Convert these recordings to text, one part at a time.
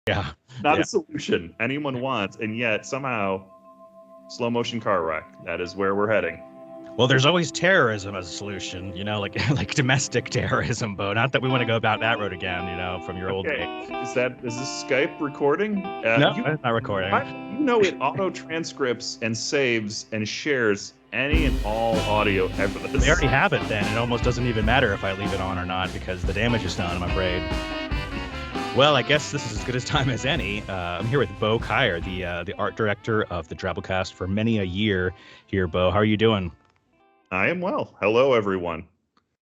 Yeah. Not a solution anyone wants, and yet somehow slow motion car wreck. That is where we're heading. Well, there's always terrorism as a solution, like like domestic terrorism, Bo. Not that we want to go about that road again, from your old days. Is this Skype recording? No, it's not recording. It auto transcripts and saves and shares any and all audio evidence. They already have it then. It almost doesn't even matter if I leave it on or not because the damage is done, I'm afraid. Well, I guess this is as good a time as any. I'm here with Bo Kyer, the art director of the Drabblecast for many a year here. Bo, how are you doing? I am well. Hello, everyone.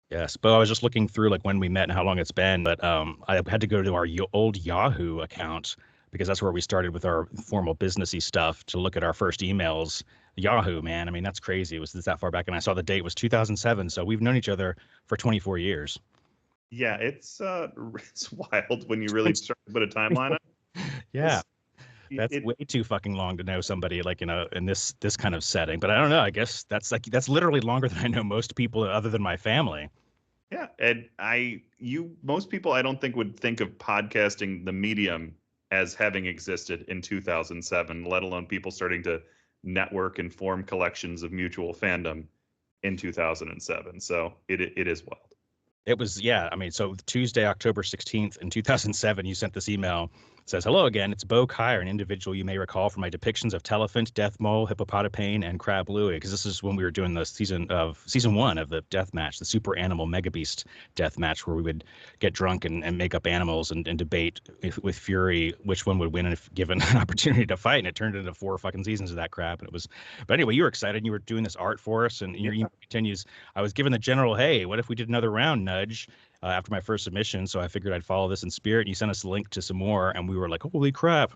Yes, Bo, I was just looking through like when we met and how long it's been, but I had to go to our old Yahoo account because that's where we started with our formal businessy stuff to look at our first emails. Yahoo, man, I mean, that's crazy. It was that far back, and I saw the date was 2007, so we've known each other for 24 years. Yeah, it's wild when you really start to put a timeline on it. Yeah. That's way too fucking long to know somebody like in this kind of setting. But I don't know. I guess that's literally longer than I know most people other than my family. Yeah, and most people I don't think would think of podcasting, the medium, as having existed in 2007, let alone people starting to network and form collections of mutual fandom in 2007. So it is wild. It was, yeah. I mean, so Tuesday, October 16th in 2007, you sent this email. It says, "Hello again. It's Bo Kyer, an individual you may recall from my depictions of Telephant, Death Mole, Hippopotapane, and Crab Louie." Because this is when we were doing the season one of the death match, the Super Animal Mega Beast death match, where we would get drunk and make up animals and debate with fury which one would win if given an opportunity to fight. And it turned into 4 fucking seasons of that crap. And it was, but anyway, you were excited. And you were doing this art for us, and your email continues. "I was given the general, hey, what if we did another round nudge?" After my first submission, so I figured I'd follow this in spirit. And you sent us a link to some more, and we were like, "Holy crap!"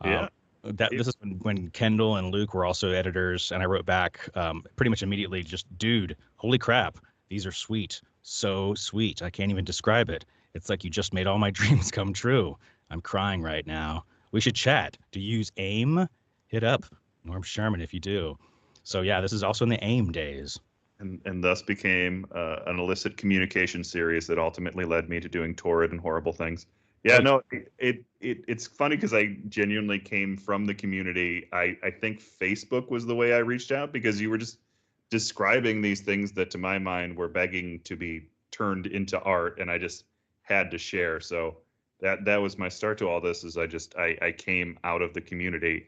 Yeah. This is when Kendall and Luke were also editors, and I wrote back pretty much immediately, just, "Dude, holy crap, these are sweet, so sweet. I can't even describe it. It's like you just made all my dreams come true. I'm crying right now. We should chat. Do you use AIM? Hit up Norm Sherman if you do." So yeah, this is also in the AIM days. And thus became an illicit communication series that ultimately led me to doing torrid and horrible things. Yeah, no, it's funny because I genuinely came from the community. I think Facebook was the way I reached out because you were just describing these things that to my mind were begging to be turned into art, and I just had to share. So that was my start to all this. Is I came out of the community.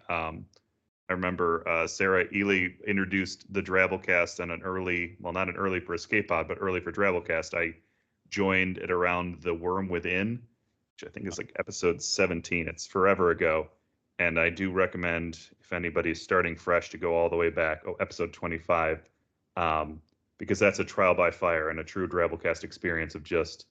I remember Sarah Ely introduced the Drabblecast on not an early for Escape Pod, but early for Drabblecast. I joined it around The Worm Within, which I think is like episode 17. It's forever ago. And I do recommend, if anybody's starting fresh, to go all the way back. Episode 25, because that's a trial by fire and a true Drabblecast experience of just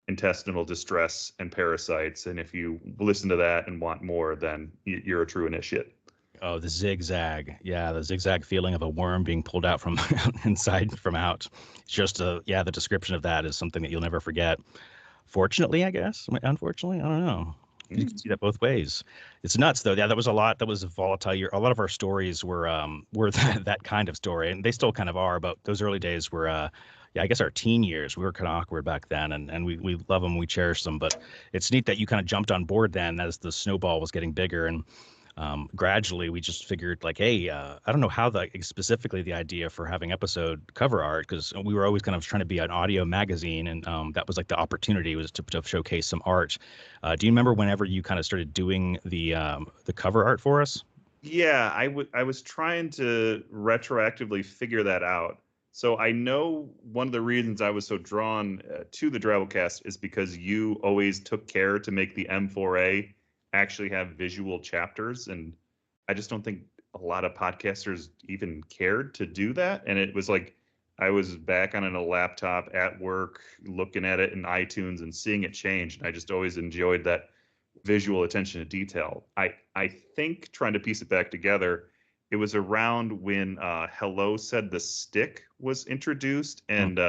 intestinal distress and parasites. And if you listen to that and want more, then you're a true initiate. Oh, the zigzag. Yeah, the zigzag feeling of a worm being pulled out from inside from out. It's just the description of that is something that you'll never forget. Fortunately, I guess. Unfortunately, I don't know. You can see that both ways. It's nuts, though. Yeah, that was a lot. That was a volatile year. A lot of our stories were that kind of story, and they still kind of are. But those early days were, I guess our teen years. We were kind of awkward back then, and we love them, we cherish them. But it's neat that you kind of jumped on board then as the snowball was getting bigger, and gradually we just figured like, hey, I don't know how specifically the idea for having episode cover art, because we were always kind of trying to be an audio magazine, and that was like the opportunity was to showcase some art. Do you remember whenever you kind of started doing the cover art for us? Yeah, I was trying to retroactively figure that out. So I know one of the reasons I was so drawn to the Drabblecast is because you always took care to make the M4A actually have visual chapters, and I just don't think a lot of podcasters even cared to do that. And it was like I was back on a laptop at work looking at it in iTunes and seeing it change, and I just always enjoyed that visual attention to detail. I think, trying to piece it back together, it was around when Hello Said the Stick was introduced, and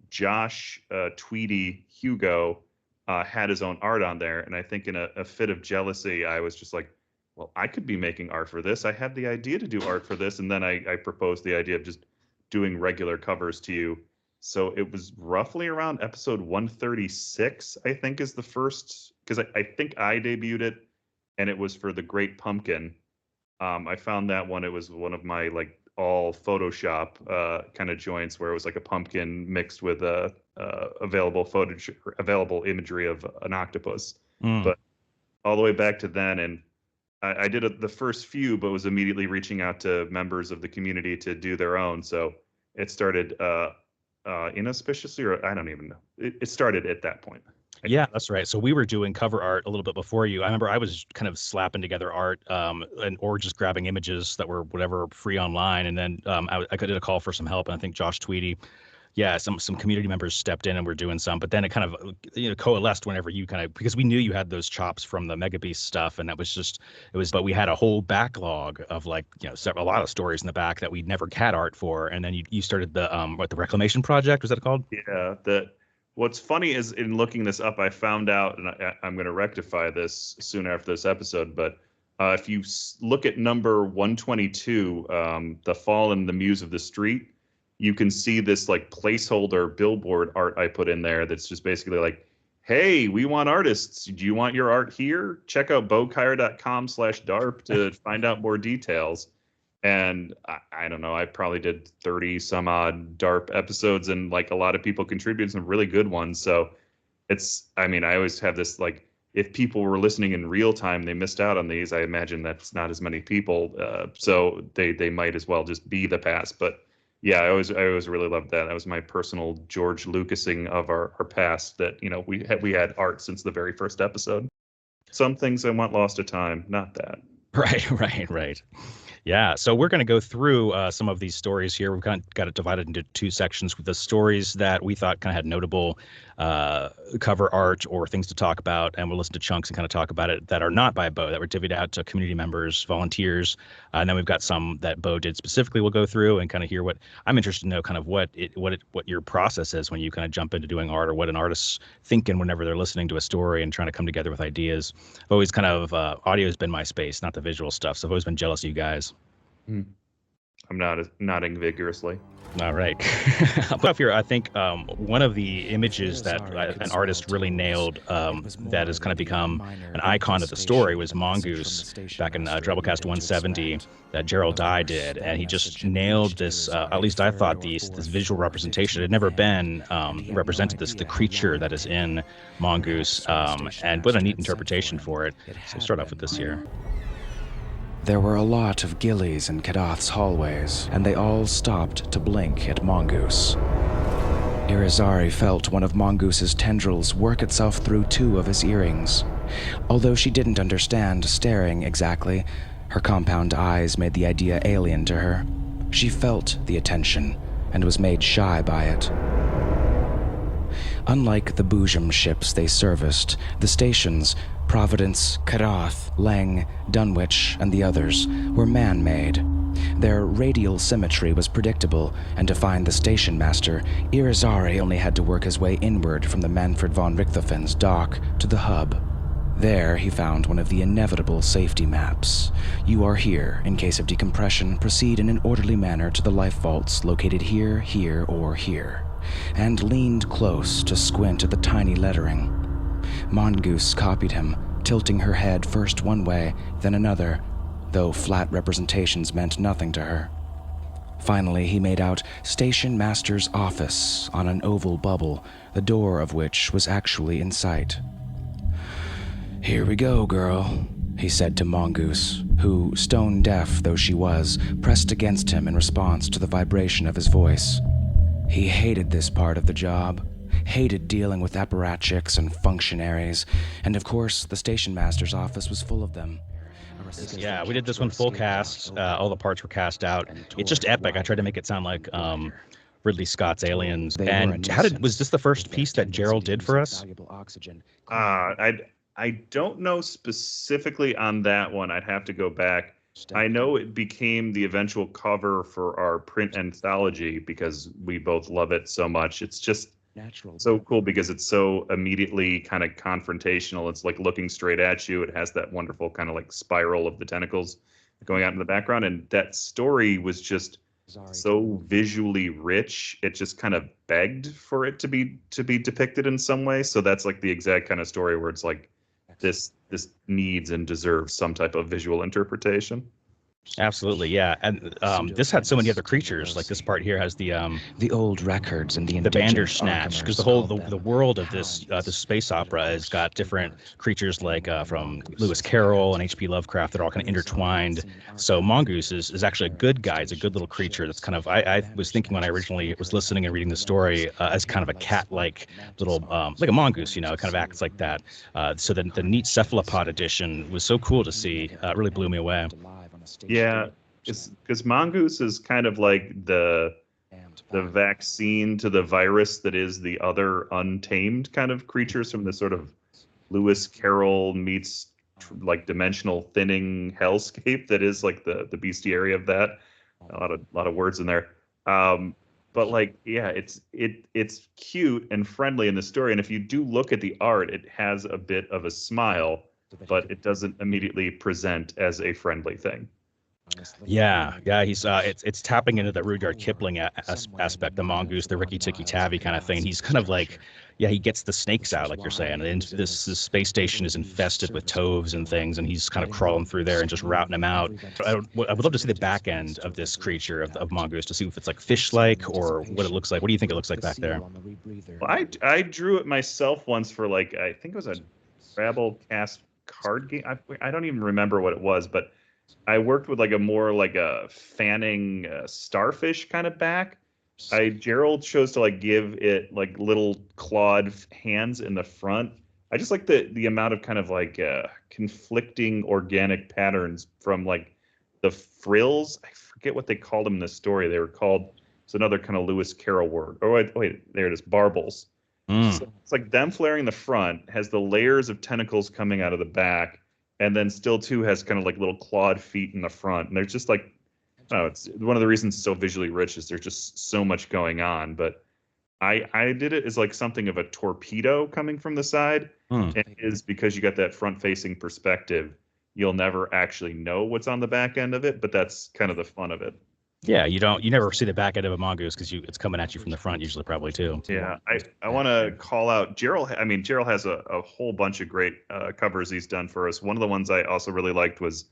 Josh Tweedy Hugo had his own art on there. And I think in a fit of jealousy, I was just like, well, I could be making art for this. I had the idea to do art for this. And then I proposed the idea of just doing regular covers to you. So it was roughly around episode 136, I think, is the first because I think I debuted it, and it was for the Great Pumpkin. I found that one. It was one of my like all Photoshop kind of joints where it was like a pumpkin mixed with available footage, available imagery of an octopus. Mm. But all the way back to then, and I did the first few, but was immediately reaching out to members of the community to do their own. So it started inauspiciously, or I don't even know. It started at that point. Yeah, that's right. So we were doing cover art a little bit before you. I remember I was kind of slapping together art, and or just grabbing images that were whatever free online, and then I did a call for some help, and I think Josh Tweedy, yeah, some community members stepped in and were doing some, but then it kind of coalesced whenever you kind of, because we knew you had those chops from the Mega Beast stuff, and that was just it was. But we had a whole backlog of like a lot of stories in the back that we never had art for, and then you started the the Reclamation Project, was that called? Yeah, what's funny is in looking this up, I found out, and I'm going to rectify this soon after this episode, but if you look at number 122, The Fall and the Muse of the Street, you can see this like placeholder billboard art I put in there that's just basically like, hey, we want artists. Do you want your art here? Check out bowkire.com/darp to find out more details. And I don't know, I probably did 30 some odd DARP episodes, and like a lot of people contributed some really good ones. So I mean, I always have this like, if people were listening in real time, they missed out on these. I imagine that's not as many people. So they might as well just be the past. But yeah, I always really loved that. That was my personal George Lucasing of our past, that, we had art since the very first episode. Some things I want lost to time, not that. Right. Yeah, so we're going to go through some of these stories here. We've got it divided into two sections with the stories that we thought kind of had notable cover art or things to talk about, and we'll listen to chunks and kind of talk about it that are not by Bo, that were divvied out to community members, volunteers, and then we've got some that Bo did specifically. We'll go through and kind of hear what I'm interested to know, kind of what your process is when you kind of jump into doing art, or what an artist's thinking whenever they're listening to a story and trying to come together with ideas. I've always kind of audio has been my space, not the visual stuff. So I've always been jealous of you guys. I'm nodding vigorously. All right. Up here, I think one of the images that an artist really nailed that has kind of become an icon of the story was Mongoose back in Drabblecast 170 that Gerald Dye did. And he just nailed this, at least I thought, this visual representation. It had never been represented, the creature that is in Mongoose. And what a neat interpretation for it. So we'll start off with this here. There were a lot of ghillies in Kadath's hallways, and they all stopped to blink at Mongoose. Irizarry felt one of Mongoose's tendrils work itself through two of his earrings. Although she didn't understand staring exactly, her compound eyes made the idea alien to her. She felt the attention, and was made shy by it. Unlike the Boojum ships they serviced, the stations, Providence, Kadath, Leng, Dunwich, and the others, were man-made. Their radial symmetry was predictable, and to find the station master, Irizarry only had to work his way inward from the Manfred von Richthofen's dock to the hub. There he found one of the inevitable safety maps. You are here. In case of decompression, proceed in an orderly manner to the life vaults located here, here, or here, and leaned close to squint at the tiny lettering. Mongoose copied him, tilting her head first one way, then another, though flat representations meant nothing to her. Finally, he made out Station Master's office on an oval bubble, the door of which was actually in sight. "Here we go, girl," he said to Mongoose, who, stone-deaf though she was, pressed against him in response to the vibration of his voice. He hated this part of the job. Hated dealing with apparatchiks and functionaries, and of course, the station master's office was full of them. Yeah, we did this one full cast. All the parts were cast out. It's just epic. I tried to make it sound like Ridley Scott's Aliens. And was this the first piece that Gerald did for us? I don't know specifically on that one. I'd have to go back. I know it became the eventual cover for our print anthology because we both love it so much. It's just so cool because it's so immediately kind of confrontational. It's like looking straight at you. It has that wonderful kind of like spiral of the tentacles going out in the background. And that story was just so visually rich. It just kind of begged for it to be depicted in some way. So that's like the exact kind of story where it's like this needs and deserves some type of visual interpretation. Absolutely, yeah. And this had so many other creatures. Like this part here has the old records and the Bandersnatch, because the world of this space opera has got different creatures like from Lewis Carroll and H.P. Lovecraft that are all kind of intertwined. So Mongoose is actually a good guy. It's a good little creature that's kind of, I was thinking when I originally was listening and reading the story as kind of a cat-like little, like a mongoose, it kind of acts like that. So the neat cephalopod edition was so cool to see. It really blew me away. Yeah, because mongoose is kind of like the vaccine to the virus that is the other untamed kind of creatures from the sort of Lewis Carroll meets like dimensional thinning hellscape that is like the bestiary of that. A lot of words in there. But like, yeah, it's cute and friendly in the story. And if you do look at the art, it has a bit of a smile, but it doesn't immediately present as a friendly thing. Yeah, he's it's tapping into the Rudyard Kipling aspect, the mongoose, the Ricky Tikki Tavi kind of thing. He's kind of like, he gets the snakes out, like you're saying, and this space station is infested with toves and things, and he's kind of crawling through there and just routing them out. I would love to see the back end of this creature of mongoose to see if it's like fish-like or what it looks like. What do you think it looks like back there? Well, I drew it myself once for like, I think it was a Drabblecast card game. I don't even remember what it was, but I worked with like a fanning starfish kind of back. Gerald chose to like give it like little clawed hands in the front. I just like the amount of kind of like conflicting organic patterns from like the frills. I forget what they called them in the story. They were called, it's another kind of Lewis Carroll word. Oh wait, there it is, barbels. So it's like them flaring in the front, has the layers of tentacles coming out of the back. And then still too has kind of like little clawed feet in the front. And there's just like, I don't know, it's one of the reasons it's so visually rich is there's just so much going on. But I did it as like something of a torpedo coming from the side. And it is because you got that front facing perspective, you'll never actually know what's on the back end of it, but that's kind of the fun of it. Yeah, you never see the back end of a mongoose because it's coming at you from the front usually, probably too. Yeah, I want to call out Gerald. I mean, Gerald has a whole bunch of great covers he's done for us. One of the ones I also really liked was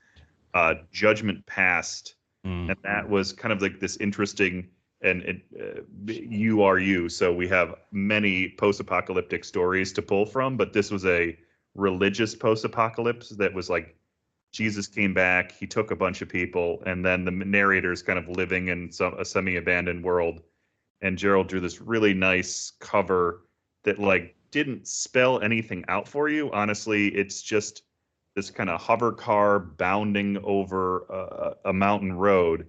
Judgment Past, and that was kind of like this interesting and you are you. So we have many post-apocalyptic stories to pull from, but this was a religious post-apocalypse that was like Jesus came back, he took a bunch of people, and then the narrator's kind of living in a semi-abandoned world. And Gerald drew this really nice cover that like didn't spell anything out for you. Honestly, it's just this kind of hover car bounding over a mountain road.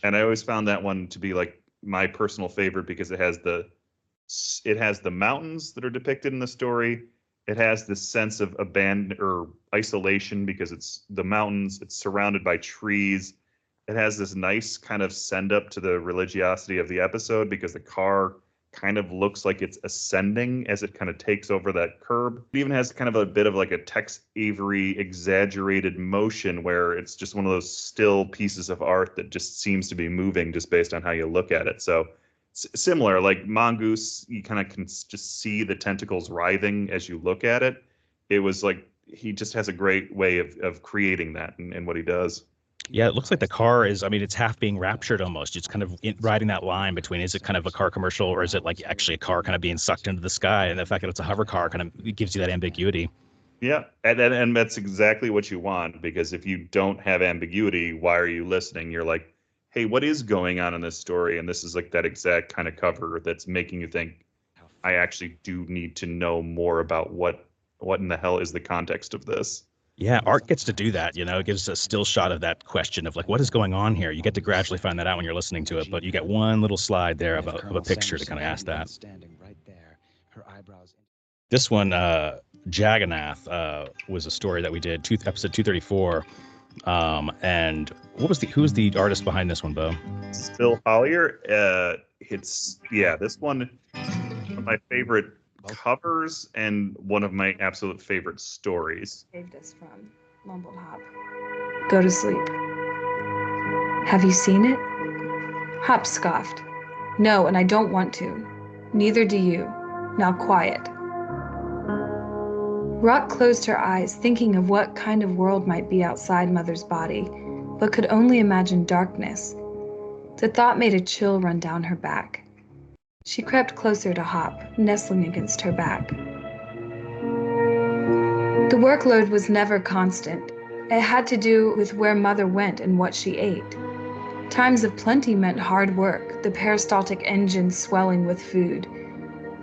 And I always found that one to be like my personal favorite because it has the mountains that are depicted in the story. It has this sense of abandon or isolation because it's the mountains, it's surrounded by trees. It has this nice kind of send up to the religiosity of the episode because the car kind of looks like it's ascending as it kind of takes over that curb. It even has kind of a bit of like a Tex Avery exaggerated motion where it's just one of those still pieces of art that just seems to be moving just based on how you look at it. So similar, like Mongoose, you kind of can just see the tentacles writhing as you look at it. It was like he just has a great way of creating that in what he does. Yeah, it looks like the car is, I mean, it's half being raptured almost. It's kind of riding that line between, is it kind of a car commercial or is it like actually a car kind of being sucked into the sky? And the fact that it's a hover car kind of gives you that ambiguity. Yeah, and that's exactly what you want, because if you don't have ambiguity, why are you listening? You're like, hey, what is going on in this story? And this is like that exact kind of cover that's making you think, I actually do need to know more about what in the hell is the context of this. Yeah, art gets to do that, it gives a still shot of that question of like, what is going on here? You get to gradually find that out when you're listening to it, but you get one little slide there of a picture to kind of ask that. This one, Jagannath, was a story that we did, episode 234. And who's the artist behind this one, Bo? Phil Hollier. This one, one of my favorite covers and one of my absolute favorite stories. Saved us from Mumble Hop. Go to sleep. Have you seen it? Hop scoffed. No, and I don't want to. Neither do you. Now quiet. Rock closed her eyes, thinking of what kind of world might be outside Mother's body, but could only imagine darkness. The thought made a chill run down her back. She crept closer to Hop, nestling against her back. The workload was never constant. It had to do with where Mother went and what she ate. Times of plenty meant hard work, the peristaltic engine swelling with food.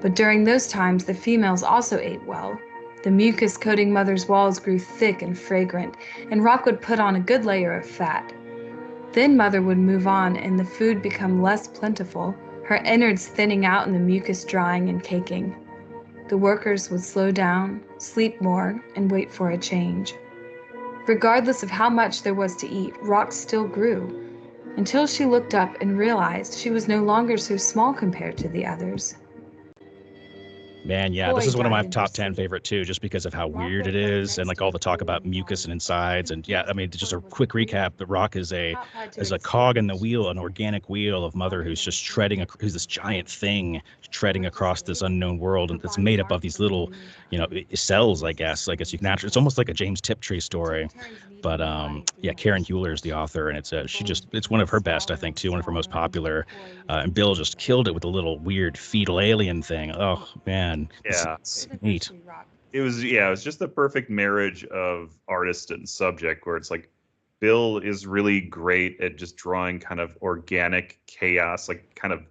But during those times, the females also ate well. The mucus coating Mother's walls grew thick and fragrant, and Rock would put on a good layer of fat. Then Mother would move on and the food become less plentiful, her innards thinning out and the mucus drying and caking. The workers would slow down, sleep more, and wait for a change. Regardless of how much there was to eat, Rock still grew, until she looked up and realized she was no longer so small compared to the others. Man, yeah, this is one of my died in top her 10 sleep. favorite too, just because of how Rock weird it woke up is, and next like to all a the talk about floating mucus wall. and insides, and yeah, I mean, just a quick recap: the Rock is a Hop had to is a escape cog in the when she wheel, was an sick. organic wheel of Mother who's just who's this giant thing treading across this unknown world, and it's made up of these little, cells. I guess you can actually. It's almost like a James Tiptree story. But yeah, Karen Huler is the author, and it's one of her best, I think, too, one of her most popular. And Bill just killed it with a little weird fetal alien thing. Oh man, Yeah. it's neat. It was just the perfect marriage of artist and subject, where it's like Bill is really great at just drawing kind of organic chaos, like kind of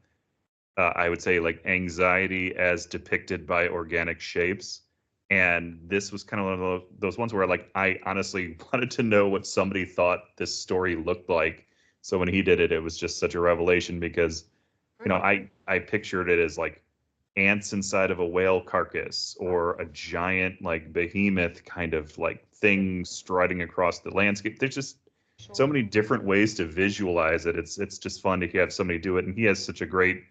I would say like anxiety as depicted by organic shapes. And this was kind of one of those ones where like I honestly wanted to know what somebody thought this story looked like. So when he did it, it was just such a revelation because I pictured it as like ants inside of a whale carcass or a giant like behemoth kind of like thing striding across the landscape. There's just so many different ways to visualize it. It's just fun to have somebody do it, and he has such a great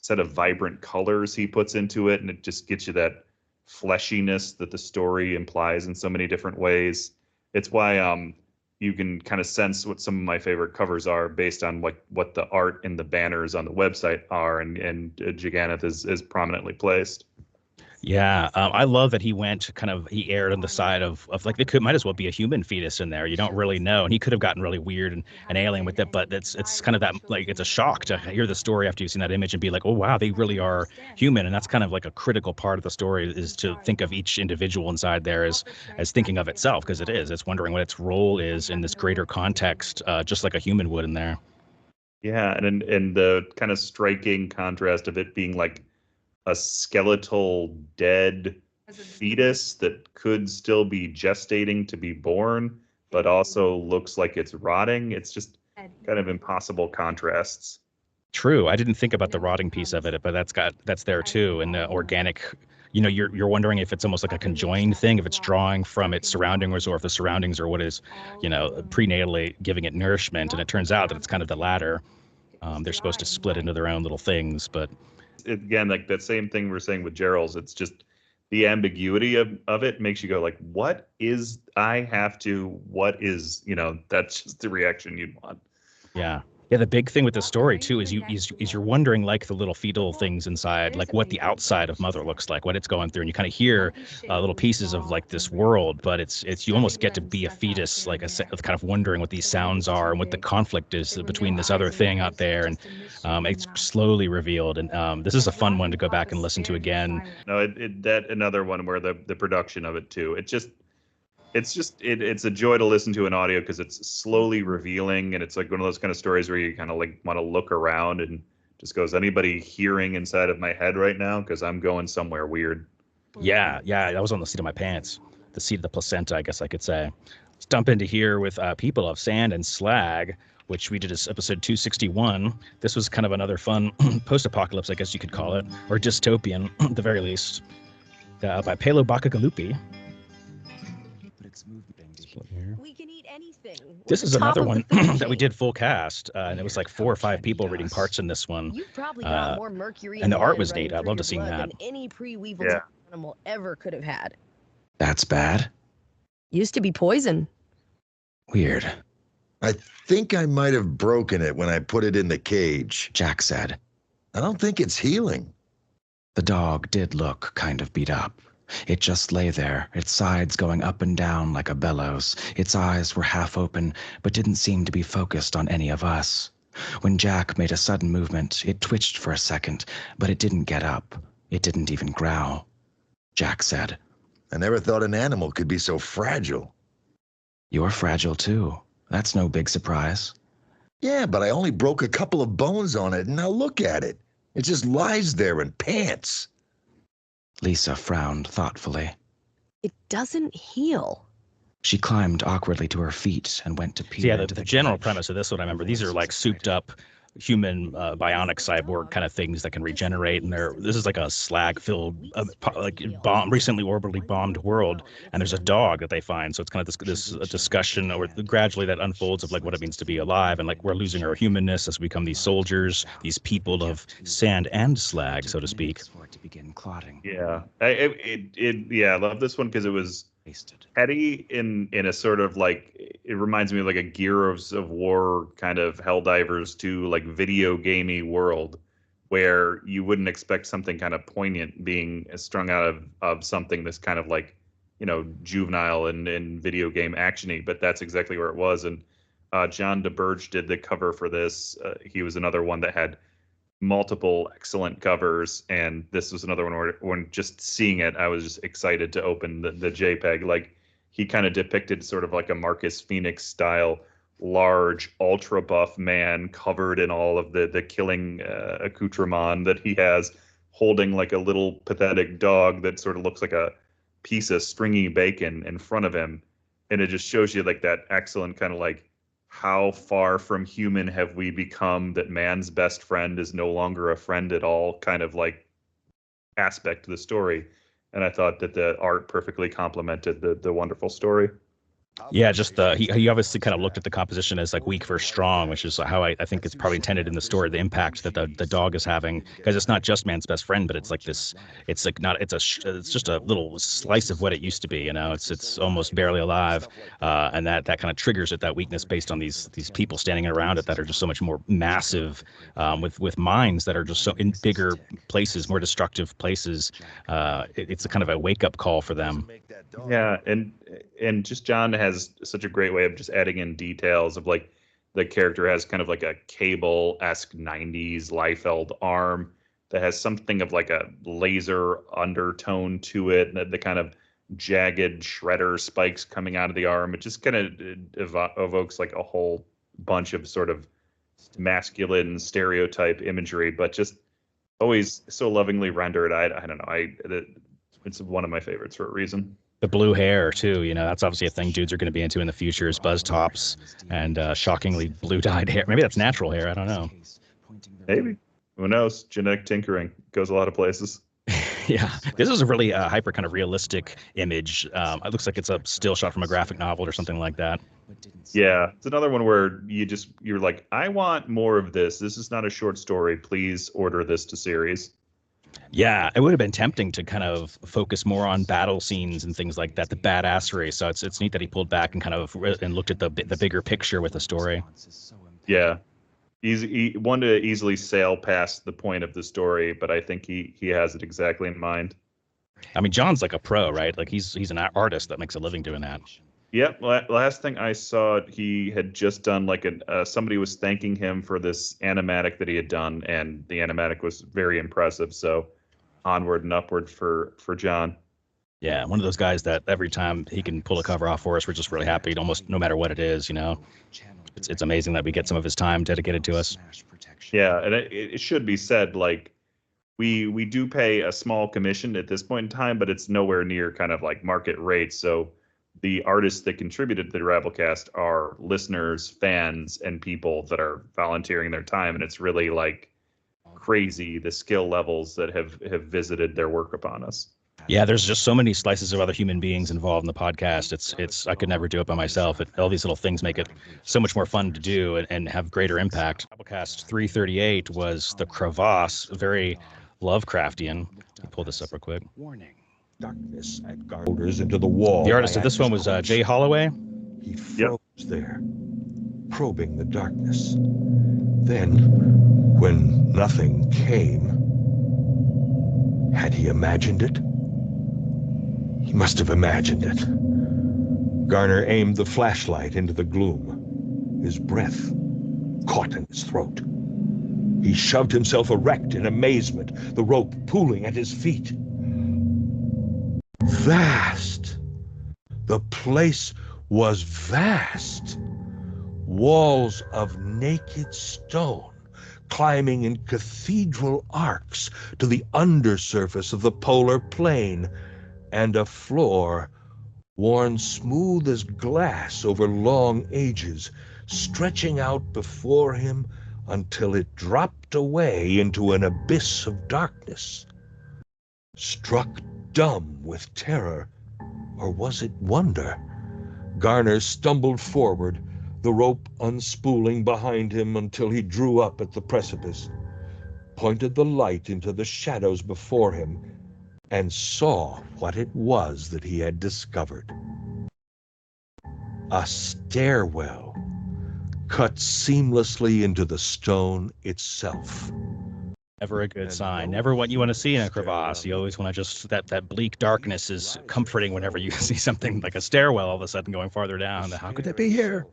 set of vibrant colors he puts into it, and it just gets you that fleshiness that the story implies in so many different ways. It's why you can kind of sense what some of my favorite covers are based on what the art and the banners on the website are, and Jagannath is prominently placed. Yeah, I love that he erred on the side of like might as well be a human fetus in there. You don't really know, and he could have gotten really weird and alien with it, but it's kind of that, like, it's a shock to hear the story after you've seen that image and be like, oh wow, they really are human. And that's kind of like a critical part of the story, is to think of each individual inside there as thinking of itself, because it's wondering what its role is in this greater context, just like a human would in there. Yeah, and the kind of striking contrast of it being like a skeletal dead fetus that could still be gestating to be born, but also looks like it's rotting. It's just kind of impossible contrasts. True. I didn't think about the rotting piece of it, but that's there too. And the organic, you're wondering if it's almost like a conjoined thing, if it's drawing from its surroundings, or if the surroundings are what is, prenatally giving it nourishment. And it turns out that it's kind of the latter. They're supposed to split into their own little things, but Again, like that same thing we're saying with Gerald's, it's just the ambiguity of it makes you go like, what is that's just the reaction you'd want. yeah. Yeah, the big thing with the story too is you're wondering, like, the little fetal things inside, like what the outside of Mother looks like, what it's going through, and you kind of hear little pieces of like this world, but it's you almost get to be a fetus, like kind of wondering what these sounds are and what the conflict is between this other thing out there, and it's slowly revealed. And this is a fun one to go back and listen to again. No, that another one where the production of it too. It's a joy to listen to in audio because it's slowly revealing, and it's like one of those kind of stories where you kind of like want to look around and just goes, anybody hearing inside of my head right now? Because I'm going somewhere weird. Yeah, that was on the seat of my pants, the seat of the placenta, I guess I could say. Let's dump into here with People of Sand and Slag, which we did as episode 261. This was kind of another fun post-apocalypse, I guess you could call it, or dystopian, at the very least, by Pelo Bakagalupi. We can eat anything. This is another one that we did full cast, and it was like 4 or 5 people reading parts in this one. You've probably got more mercury and the in art blood was running neat. I'd through love to your see blood that. than any pre-weevil Yeah. animal ever could have had. That's bad. Used to be poison. Weird, I think I might have broken it when I put it in the cage. Jack said. I don't think it's healing. The dog did look kind of beat up. It just lay there, its sides going up and down like a bellows. Its eyes were half open, but didn't seem to be focused on any of us. When Jack made a sudden movement, it twitched for a second, but it didn't get up. It didn't even growl. Jack said, I never thought an animal could be so fragile. You're fragile too. That's no big surprise. Yeah, but I only broke a couple of bones on it, and now look at it. It just lies there in pants. Lisa frowned thoughtfully. It doesn't heal. She climbed awkwardly to her feet and went to peer So yeah, into the general cage. premise of this one, I remember, these are like souped up human bionic cyborg kind of things that can regenerate, and this is like a slag-filled, recently orbitally bombed world, and there's a dog that they find. So it's kind of this discussion, or gradually that unfolds of like what it means to be alive, and like we're losing our humanness as we become these soldiers, these people of sand and slag, so to speak. For it to begin clotting. Yeah, I love this one because it was heady in a sort of like, it reminds me of like a Gears of War kind of Helldivers 2 like video gamey world where you wouldn't expect something kind of poignant being strung out of something that's kind of like, juvenile and video game actiony, but that's exactly where it was. And John DeBurge did the cover for this. He was another one that had multiple excellent covers, and this was another one where when just seeing it, I was just excited to open the JPEG. Like, he kind of depicted sort of like a Marcus Phoenix style large ultra buff man covered in all of the killing accoutrement that he has, holding like a little pathetic dog that sort of looks like a piece of stringy bacon in front of him. And it just shows you like that excellent kind of like, how far from human have we become that man's best friend is no longer a friend at all kind of like aspect to the story. And I thought that the art perfectly complemented the wonderful story. Yeah, just he obviously kind of looked at the composition as like weak versus strong, which is how I think it's probably intended in the story, the impact that the dog is having, because it's not just man's best friend, but it's like this, it's like not, it's just a little slice of what it used to be, it's almost barely alive, and that kind of triggers it, that weakness based on these people standing around it that are just so much more massive, with minds that are just so in bigger places, more destructive places. It's a kind of a wake up call for them. Yeah, and just John has such a great way of just adding in details of like the character has kind of like a Cable-esque 90s Liefeld arm that has something of like a laser undertone to it, and the kind of jagged shredder spikes coming out of the arm. It just kind of evokes like a whole bunch of sort of masculine stereotype imagery, but just always so lovingly rendered. I don't know. It's one of my favorites for a reason. The blue hair too, that's obviously a thing dudes are going to be into in the future, is buzz tops and shockingly blue dyed hair. Maybe that's natural hair. I don't know. Maybe. Who knows? Genetic tinkering goes a lot of places. Yeah, this is a really hyper kind of realistic image. It looks like it's a still shot from a graphic novel or something like that. Yeah, it's another one where you're like, I want more of this. This is not a short story. Please order this to series. Yeah, it would have been tempting to kind of focus more on battle scenes and things like that, the badassery. So it's neat that he pulled back and kind of and looked at the bigger picture with the story. Yeah, one to easily sail past the point of the story, but I think he has it exactly in mind. I mean, John's like a pro, right? Like he's an artist that makes a living doing that. Yep. Last thing I saw, he had just done like somebody was thanking him for this animatic that he had done, and the animatic was very impressive. So onward and upward for John. Yeah, one of those guys that every time he can pull a cover off for us, we're just really happy, almost no matter what it is, It's amazing that we get some of his time dedicated to us. Yeah, and it should be said, like, we do pay a small commission at this point in time, but it's nowhere near kind of like market rates. So the artists that contributed to the Drabblecast are listeners, fans, and people that are volunteering their time, and it's really like crazy the skill levels that have visited their work upon us. Yeah, there's just so many slices of other human beings involved in the podcast. It's I could never do it by myself. All these little things make it so much more fun to do and have greater impact. Drabblecast 338 was the crevasse, very Lovecraftian. Let me pull this up real quick. Warning. Darkness at boulders into the wall. The artist of this one was Jay Holloway. He froze there, probing the darkness. Then, when nothing came, had he imagined it? He must have imagined it. Garner aimed the flashlight into the gloom. His breath caught in his throat. He shoved himself erect in amazement, the rope pulling at his feet. Vast! The place was vast. Walls of naked stone, climbing in cathedral arcs to the undersurface of the polar plain, and a floor worn smooth as glass over long ages, stretching out before him until it dropped away into an abyss of darkness. Struck dumb with terror, or was it wonder? Garner stumbled forward, the rope unspooling behind him until he drew up at the precipice, pointed the light into the shadows before him, and saw what it was that he had discovered. A stairwell cut seamlessly into the stone itself. Never a good sign. Never what you want to see in a crevasse. You always want to just that bleak darkness is comforting whenever you see something like a stairwell all of a sudden going farther down. How could that be here?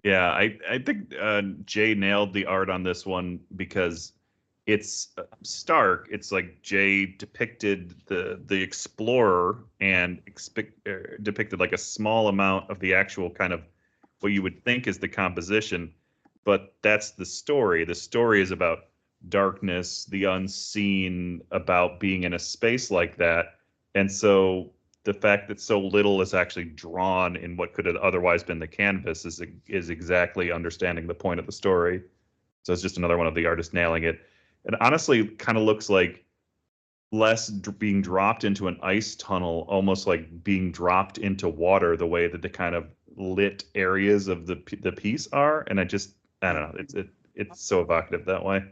Yeah, I think Jay nailed the art on this one because it's stark. It's like Jay depicted the explorer and depicted like a small amount of the actual kind of what you would think is the composition, but that's the story. The story is about darkness, the unseen, about being in a space like that. And so the fact that so little is actually drawn in what could have otherwise been the canvas is exactly understanding the point of the story. So it's just another one of the artists nailing it. And honestly, kind of looks like less being dropped into an ice tunnel, almost like being dropped into water, the way that the kind of lit areas of the piece are. And I don't know, it's so evocative that way.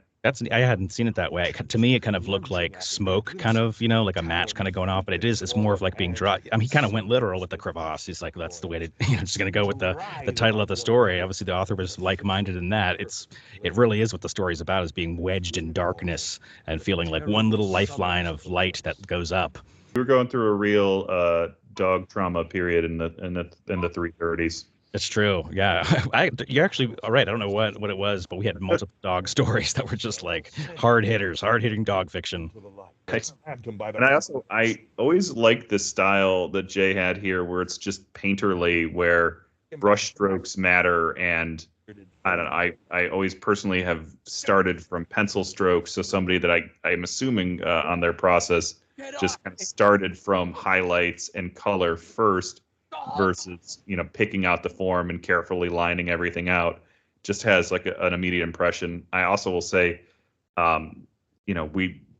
I hadn't seen it that way. To me, it kind of looked like smoke, kind of, like a match kind of going off. But it's more of like being dry. I mean, he kind of went literal with the crevasse. He's like, that's the way to, just going to go with the title of the story. Obviously, the author was like-minded in that. It really is what the story's about, is being wedged in darkness and feeling like one little lifeline of light that goes up. We were going through a real dog trauma period in the 330s. It's true. Yeah. You're actually all right. I don't know what it was, but we had multiple dog stories that were just like hard-hitting dog fiction. And I always liked the style that Jay had here, where it's just painterly, where brush strokes matter. And I don't know, I always personally have started from pencil strokes. So somebody that I'm assuming on their process just kind of started from highlights and color first, versus picking out the form and carefully lining everything out. Just has like an immediate impression. I also will say,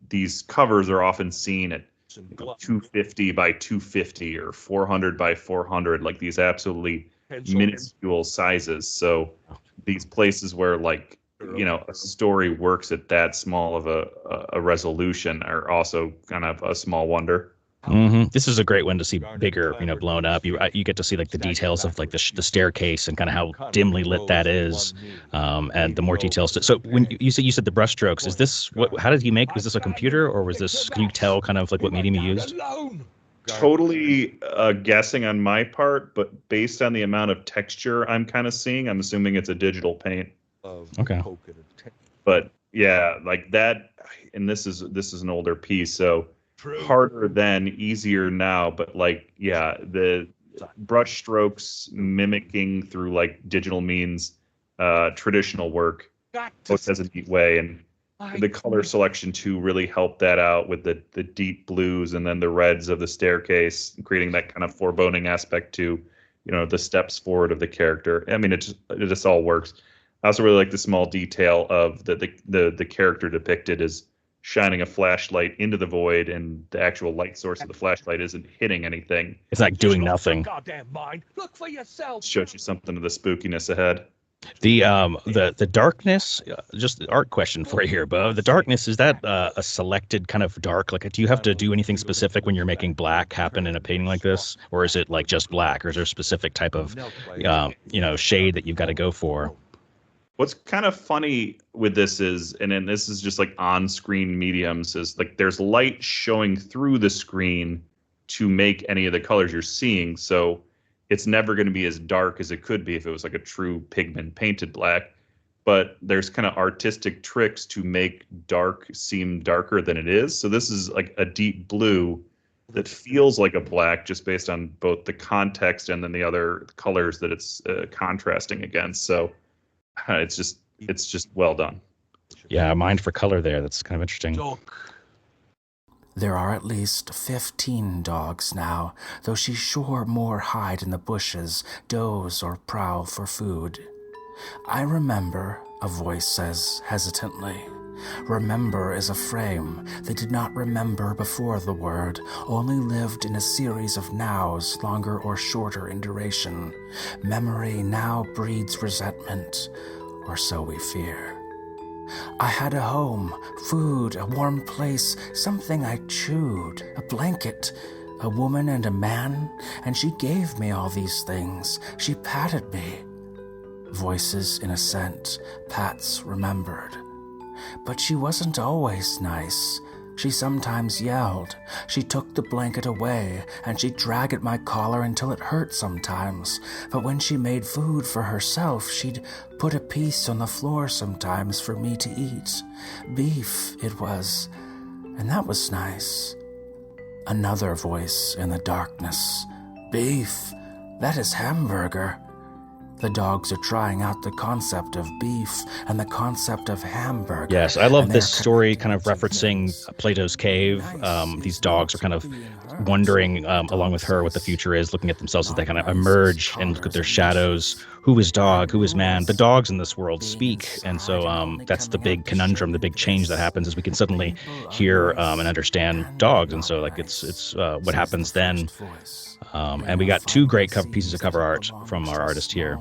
these covers are often seen at 250 by 250 or 400 by 400, like these absolutely minuscule sizes. So these places where like a story works at that small of a resolution are also kind of a small wonder. Mm-hmm. This is a great one to see bigger, blown up. You get to see like the details of like the staircase and kind of how dimly lit that is, and the more details. So when you said the brush strokes, is this how did he make? Was this a computer, or was this? Can you tell kind of like what medium he used? Totally guessing on my part, but based on the amount of texture I'm kind of seeing, I'm assuming it's a digital paint. Okay. But yeah, like that, and this is an older piece, so. Harder then, easier now, but like the brush strokes mimicking through like digital means traditional work, which has a neat way, and the color selection too really helped that out with the deep blues and then the reds of the staircase, creating that kind of foreboding aspect to the steps forward of the character. I mean, it just all works. I also really like the small detail of the character depicted as shining a flashlight into the void, and the actual light source of the flashlight isn't hitting anything. It's like doing nothing. Goddamn mind. Look for yourself. Shows you something of the spookiness ahead. The darkness, just the art question for you here, Bo. The darkness, is that a selected kind of dark? Like, do you have to do anything specific when you're making black happen in a painting like this, or is it like just black, or is there a specific type of shade that you've got to go for? What's kind of funny with this is, and then this is just like on-screen mediums, is like there's light showing through the screen, to make any of the colors you're seeing. So it's never going to be as dark as it could be if it was like a true pigment painted black. But there's kind of artistic tricks to make dark seem darker than it is. So this is like a deep blue that feels like a black just based on both the context and then the other colors that it's contrasting against. So it's just well done. Yeah, mind for color there. That's kind of interesting. There are at least 15 dogs now, though she's sure more hide in the bushes, doze or prowl for food. I remember, a voice says hesitantly. Remember is a frame. They did not remember before the word, only lived in a series of nows, longer or shorter in duration. Memory now breeds resentment, or so we fear. I had a home, food, a warm place, something I chewed, a blanket, a woman and a man, and she gave me all these things. She patted me. Voices in assent, pats remembered. But she wasn't always nice. She sometimes yelled. She took the blanket away, and she'd drag at my collar until it hurt sometimes. But when she made food for herself, she'd put a piece on the floor sometimes for me to eat. Beef, it was, and that was nice. Another voice in the darkness. Beef, that is hamburger. The dogs are trying out the concept of beef and the concept of hamburger. Yes, I love this story kind of referencing Plato's cave. These dogs are kind of wondering, along with her, what the future is, looking at themselves as they kind of emerge and look at their shadows. Who is dog? Who is man? The dogs in this world speak. And so that's the big conundrum, the big change that happens is we can suddenly hear and understand dogs. And so like it's what happens then. And we got two great pieces of cover art from our artist here.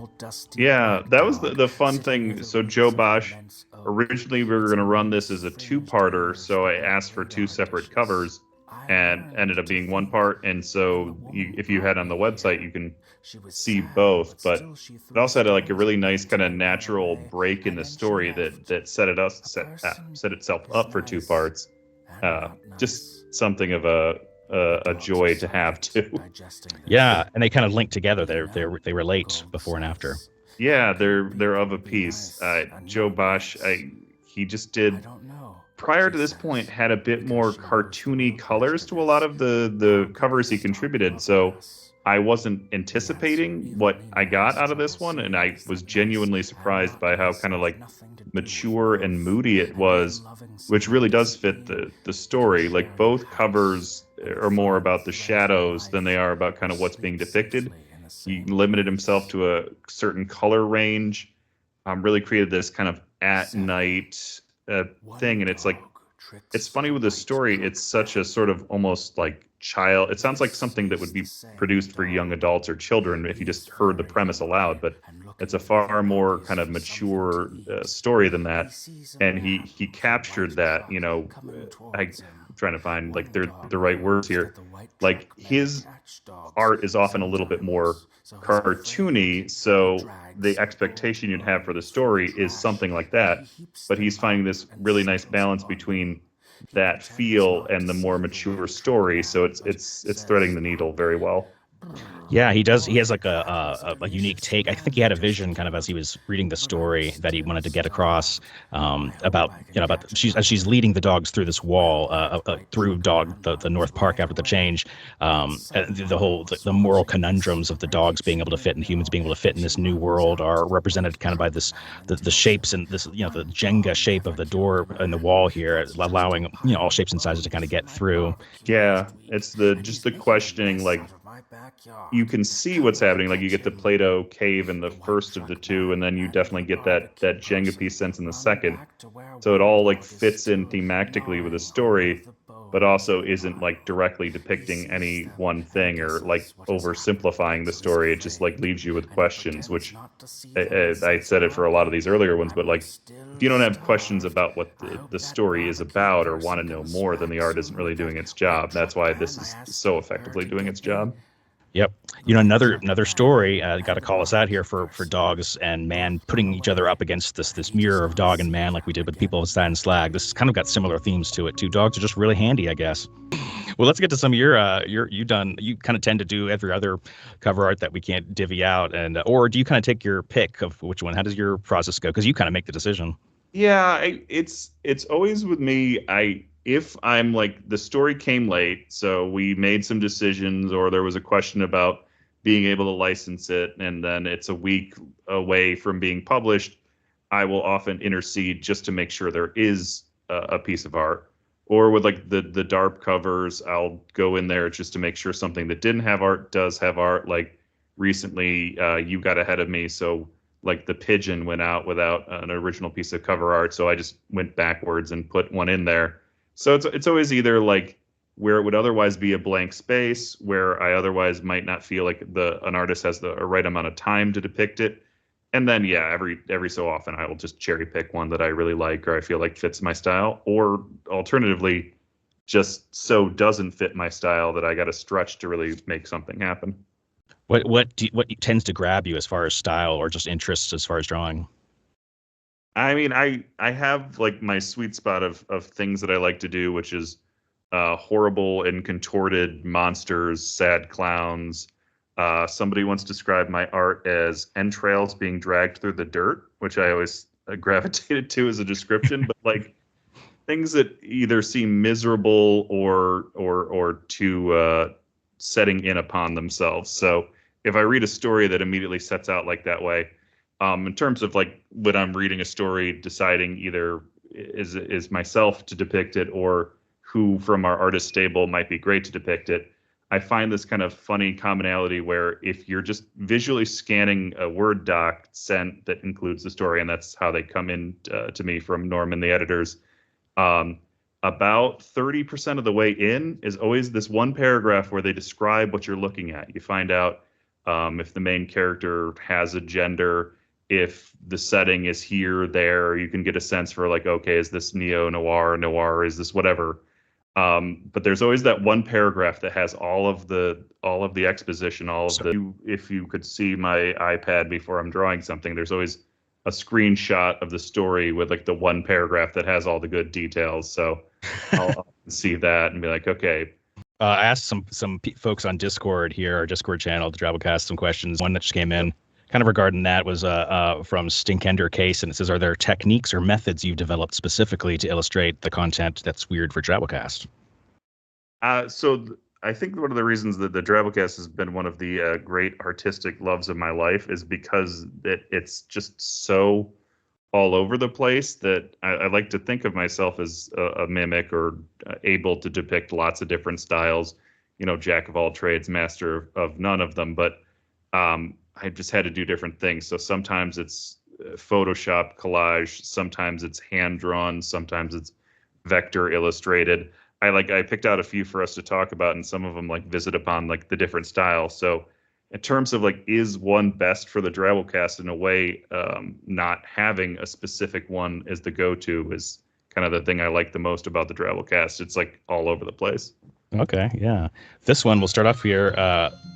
Yeah, that was the fun thing. So Joe Bosch, originally we were going to run this as a two-parter, so I asked for two separate covers and ended up being one part. And so if you head on the website, you can see both. But it also had a really nice kind of natural break in the story that set itself up for two parts. Just something of a joy to have too. Yeah, and they kind of link together. They relate before and after. Yeah, they're of a piece. Joe Bosch, he just did. Prior to this point, had a bit more cartoony colors to a lot of the covers he contributed. So I wasn't anticipating what I got out of this one, and I was genuinely surprised by how kind of like mature and moody it was, which really does fit the story. Like both covers are more about the shadows than they are about kind of what's being depicted. He limited himself to a certain color range, really created this kind of at night thing. And it's like, it's funny with this story, it's such a sort of almost like child. It sounds like something that would be produced for young adults or children if you just heard the premise aloud, but it's a far more kind of mature story than that. And he captured that, I'm trying to find like the right words here. Like his art is often a little bit more cartoony, so the expectation you'd have for the story is something like that, but he's finding this really nice balance between that feel and the more mature story, so it's threading the needle very well. Yeah, he does. He has like a unique take. I think he had a vision kind of as he was reading the story that he wanted to get across about as she's leading the dogs through this wall through the North Park after the change. The moral conundrums of the dogs being able to fit and humans being able to fit in this new world are represented kind of by the shapes and this the Jenga shape of the door and the wall here, allowing all shapes and sizes to kind of get through. Yeah, it's just the questioning, like you can see what's happening. Like you get the Plato cave in the first of the two, and then you definitely get that Jenga piece sense in the second. So it all like fits in thematically with the story, but also isn't like directly depicting any one thing or like oversimplifying the story. It just like leaves you with questions, which I said it for a lot of these earlier ones, but like if you don't have questions about what the story is about or want to know more, then the art isn't really doing its job. That's why this is so effectively doing its job. Yep. Another story, got to call us out here for dogs and man putting each other up against this mirror of dog and man like we did with People of Sand and Slag. This has kind of got similar themes to it too. Dogs are just really handy, I guess. Well, let's get to some of you kind of tend to do every other cover art that we can't divvy out, and or do you kind of take your pick of which one? How does your process go? Because you kind of make the decision. Yeah, it's always with me. If I'm like the story came late, so we made some decisions, or there was a question about being able to license it, and then it's a week away from being published, I will often intercede just to make sure there is a piece of art. Or with like the DARP covers, I'll go in there just to make sure something that didn't have art does have art. Like recently, you got ahead of me, so like the pigeon went out without an original piece of cover art, so I just went backwards and put one in there. So it's always either like where it would otherwise be a blank space, where I otherwise might not feel like an artist has the right amount of time to depict it. And then yeah, every so often I will just cherry pick one that I really like or I feel like fits my style, or alternatively, just so doesn't fit my style that I got to stretch to really make something happen. What tends to grab you as far as style or just interests as far as drawing? I mean, I have like my sweet spot of things that I like to do, which is horrible and contorted monsters, sad clowns. Somebody once described my art as entrails being dragged through the dirt, which I always gravitated to as a description. But like things that either seem miserable or too setting in upon themselves. So if I read a story that immediately sets out like that way, in terms of like when I'm reading a story, deciding either is myself to depict it or who from our artist stable might be great to depict it, I find this kind of funny commonality where if you're just visually scanning a Word doc sent that includes the story, and that's how they come in to me from Norman, the editors, about 30% of the way in is always this one paragraph where they describe what you're looking at. You find out if the main character has a gender, if the setting is here, there, you can get a sense for like, okay, is this noir, is this whatever? But there's always that one paragraph that has all of the exposition, if you could see my iPad before I'm drawing something, there's always a screenshot of the story with like the one paragraph that has all the good details. So I'll see that and be like, okay. I asked some folks on Discord here, our Discord channel, the Drabblecast, some questions. One that just came in kind of regarding that was from Stinkender Case, and it says, are there techniques or methods you've developed specifically to illustrate the content that's weird for Drabblecast? So I think one of the reasons that the Drabblecast has been one of the great artistic loves of my life is because it's just so all over the place that I like to think of myself as a mimic or able to depict lots of different styles, jack of all trades, master of none of them. But I just had to do different things. So sometimes it's Photoshop collage, sometimes it's hand drawn, sometimes it's vector illustrated. I picked out a few for us to talk about, and some of them like visit upon like the different styles. So in terms of like, is one best for the Drabblecast, in a way, not having a specific one as the go-to is kind of the thing I like the most about the Drabblecast. It's like all over the place. Okay, yeah. This one, we'll start off here,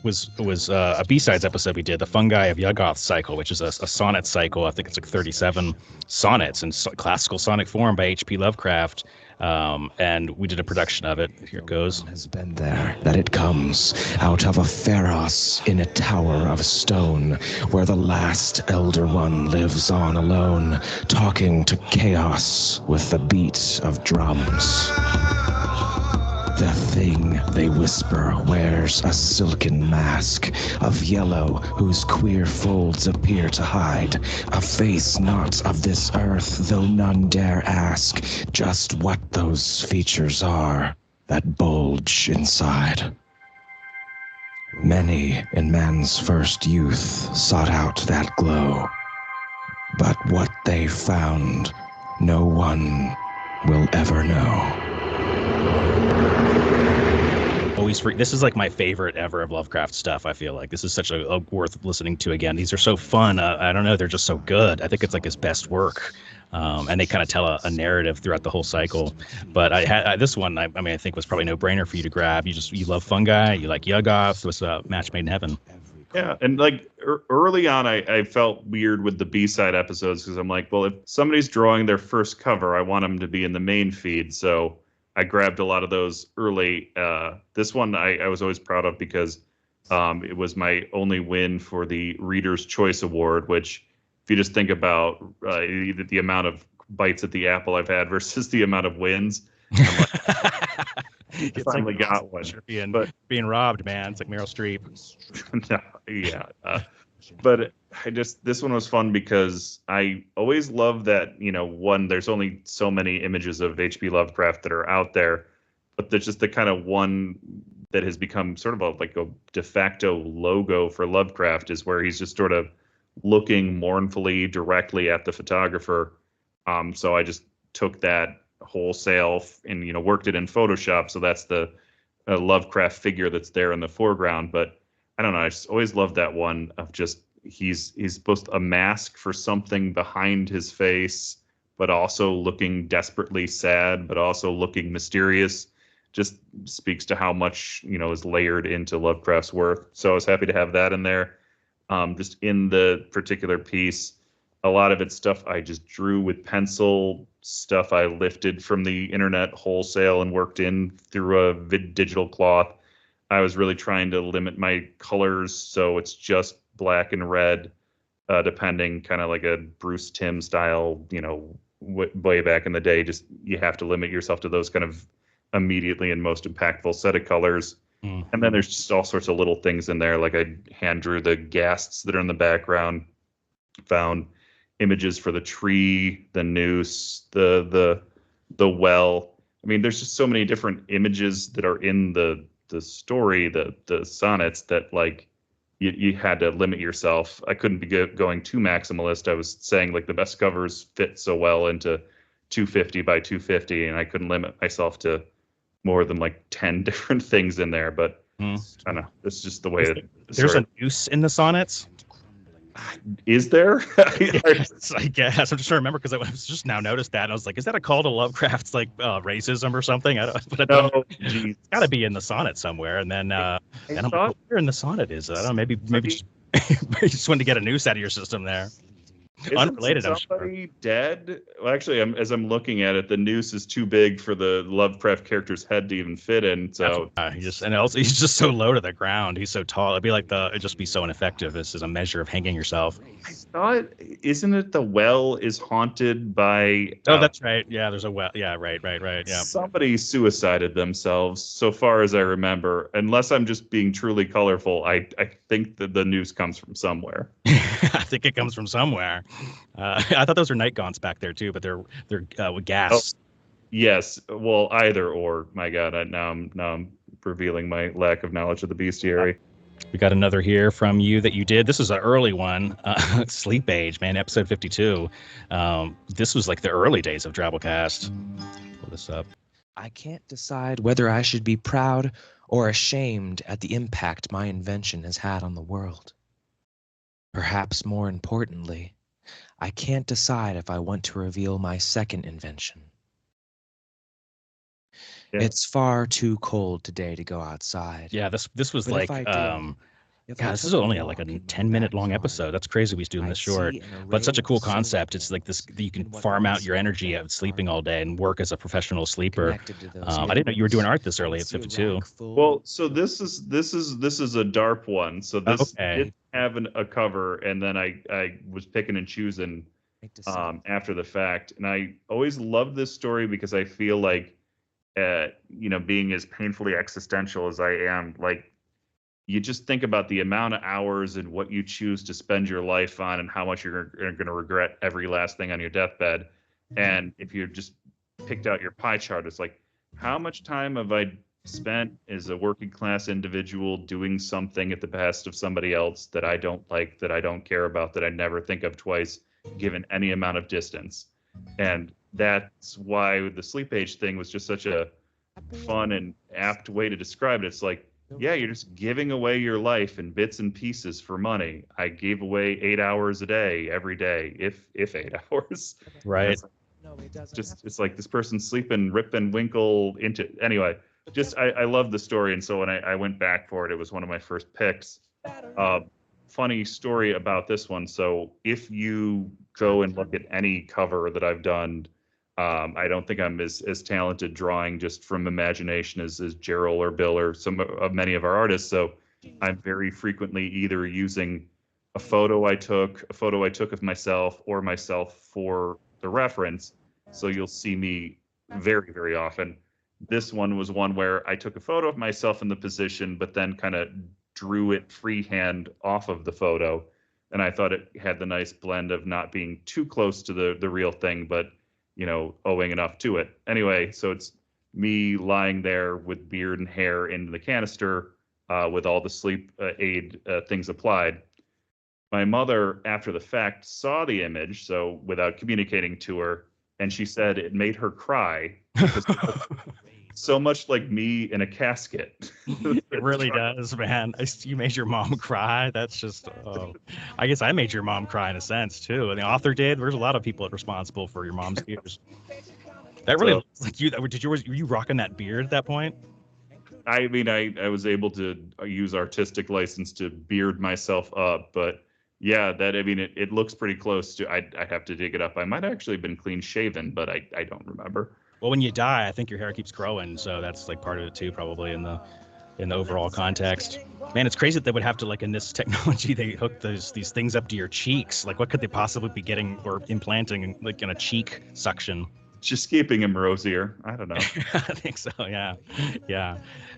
was a B-sides episode we did, The Fungi of Yuggoth Cycle, which is a sonnet cycle. I think it's like 37 sonnets in classical sonic form by H.P. Lovecraft. And we did a production of it. Here it goes. Has been there, that it comes out of a pharos in a tower of stone, where the last elder one lives on alone, talking to chaos with the beat of drums. The thing, they whisper, wears a silken mask of yellow whose queer folds appear to hide a face not of this earth, though none dare ask just what those features are that bulge inside. Many in man's first youth sought out that glow, but what they found, no one will ever know. This is like my favorite ever of Lovecraft stuff. I feel like this is such a worth listening to again. These are so fun. I don't know, they're just so good. I think it's like his best work, and they kind of tell a narrative throughout the whole cycle. But I had this one. I think was probably no brainer for you to grab. You love fungi. You like Yuggoth. It was a match made in heaven. Yeah, and like early on, I felt weird with the B-side episodes because I'm like, well, if somebody's drawing their first cover, I want them to be in the main feed. So I grabbed a lot of those early. This one I was always proud of because it was my only win for the Reader's Choice Award, which, if you just think about the amount of bites at the apple I've had versus the amount of wins, I'm like, I finally got one. Being robbed, man. It's like Meryl Streep. No, yeah. But this one was fun because I always love that, one, there's only so many images of H.P. Lovecraft that are out there, but there's just the kind of one that has become sort of a de facto logo for Lovecraft, is where he's just sort of looking mournfully directly at the photographer. So I just took that wholesale and, worked it in Photoshop. So that's the Lovecraft figure that's there in the foreground. But I don't know. I just always loved that one of just he's both a mask for something behind his face, but also looking desperately sad, but also looking mysterious. Just speaks to how much, is layered into Lovecraft's work. So I was happy to have that in there. Just in the particular piece, a lot of it's stuff I just drew with pencil, stuff I lifted from the internet wholesale and worked in through a digital cloth. I was really trying to limit my colors, so it's just black and red, depending, kind of like a Bruce Timm style, way back in the day. Just you have to limit yourself to those kind of immediately and most impactful set of colors. And then there's just all sorts of little things in there, like I hand drew the ghasts that are in the background, found images for the tree, the noose, the well. I mean, there's just so many different images that are in the story, the sonnets, that like you had to limit yourself. I couldn't be going too maximalist. I was saying like the best covers fit so well into 250 by 250, and I couldn't limit myself to more than like 10 different things in there. But I don't know. It's just the way that there's a noose in the sonnets. Is there? Yes, I guess. I'm just trying to remember because I was just now noticed that. And I was like, is that a call to Lovecraft's racism or something? It's got to be in the sonnet somewhere. And then I'm like, where in the sonnet is it? I don't know. Maybe just, you just wanted to get a noose out of your system there. Unrelated, I'm sure. Somebody dead? Well, actually, as I'm looking at it, the noose is too big for the Lovecraft character's head to even fit in. So he's just so low to the ground. He's so tall. It'd be like it'd just be so ineffective. This is a measure of hanging yourself. I thought, isn't it the well is haunted by? Oh, that's right. Yeah, there's a well. Yeah, right. Yeah. Somebody suicided themselves, so far as I remember. Unless I'm just being truly colorful, I think that the noose comes from somewhere. I think it comes from somewhere. I thought those were night gaunts back there too, but they're with gas. Oh, yes, well, either or. My God, now I'm revealing my lack of knowledge of the bestiary. We got another here from you that you did. This was an early one, Sleep Age, man, episode 52. This was like the early days of Drabblecast. Pull this up. I can't decide whether I should be proud or ashamed at the impact my invention has had on the world. Perhaps more importantly, I can't decide if I want to reveal my second invention. Yeah. It's far too cold today to go outside. Yeah, this was but like God, this is only like a 10-minute long episode. That's crazy we doing this short. But such a cool concept. It's like this, you can farm out your energy of sleeping all day and work as a professional sleeper. I didn't know you were doing art this early at 52. Well, so this is a DARP one. So this didn't have a cover, and then I was picking and choosing after the fact. And I always loved this story because I feel like being as painfully existential as I am, like, you just think about the amount of hours and what you choose to spend your life on and how much you're going to regret every last thing on your deathbed. And if you just picked out your pie chart, it's like, how much time have I spent as a working class individual doing something at the behest of somebody else that I don't like, that I don't care about, that I never think of twice, given any amount of distance. And that's why the Sleep Age thing was just such a fun and apt way to describe it. It's like, yeah, you're just giving away your life in bits and pieces for money. I gave away 8 hours a day every day, if 8 hours. Right. It's like this person's sleeping Rip and Winkle into. Anyway, just I love the story, and so when I went back for it, it was one of my first picks. Funny story about this one. So if you go and look at any cover that I've done, I don't think I'm as talented drawing just from imagination as Gerald or Bill or many of our artists. So I'm very frequently either using a photo I took of myself or myself for the reference. So you'll see me very, very often. This one was one where I took a photo of myself in the position, but then kind of drew it freehand off of the photo. And I thought it had the nice blend of not being too close to the real thing, but, you know, owing enough to it. Anyway, so it's me lying there with beard and hair in the canister with all the sleep aid things applied. My mother, after the fact, saw the image, so without communicating to her, and she said it made her cry because so much like me in a casket. It really does, man. You made your mom cry. That's just, oh. I guess I made your mom cry in a sense too. And the author did. There's a lot of people responsible for your mom's tears. That really looks like you. Were you rocking that beard at that point? I mean, I was able to use artistic license to beard myself up, but yeah, it looks pretty close to. I have to dig it up. I might have actually been clean shaven, but I don't remember. Well, when you die, I think your hair keeps growing, so that's like part of it too, probably in the overall context. Man, it's crazy that they would have to, like, in this technology, they hook these things up to your cheeks. Like, what could they possibly be getting or implanting, like, in a cheek suction? Just keeping him rosier. I don't know. I think so. Yeah.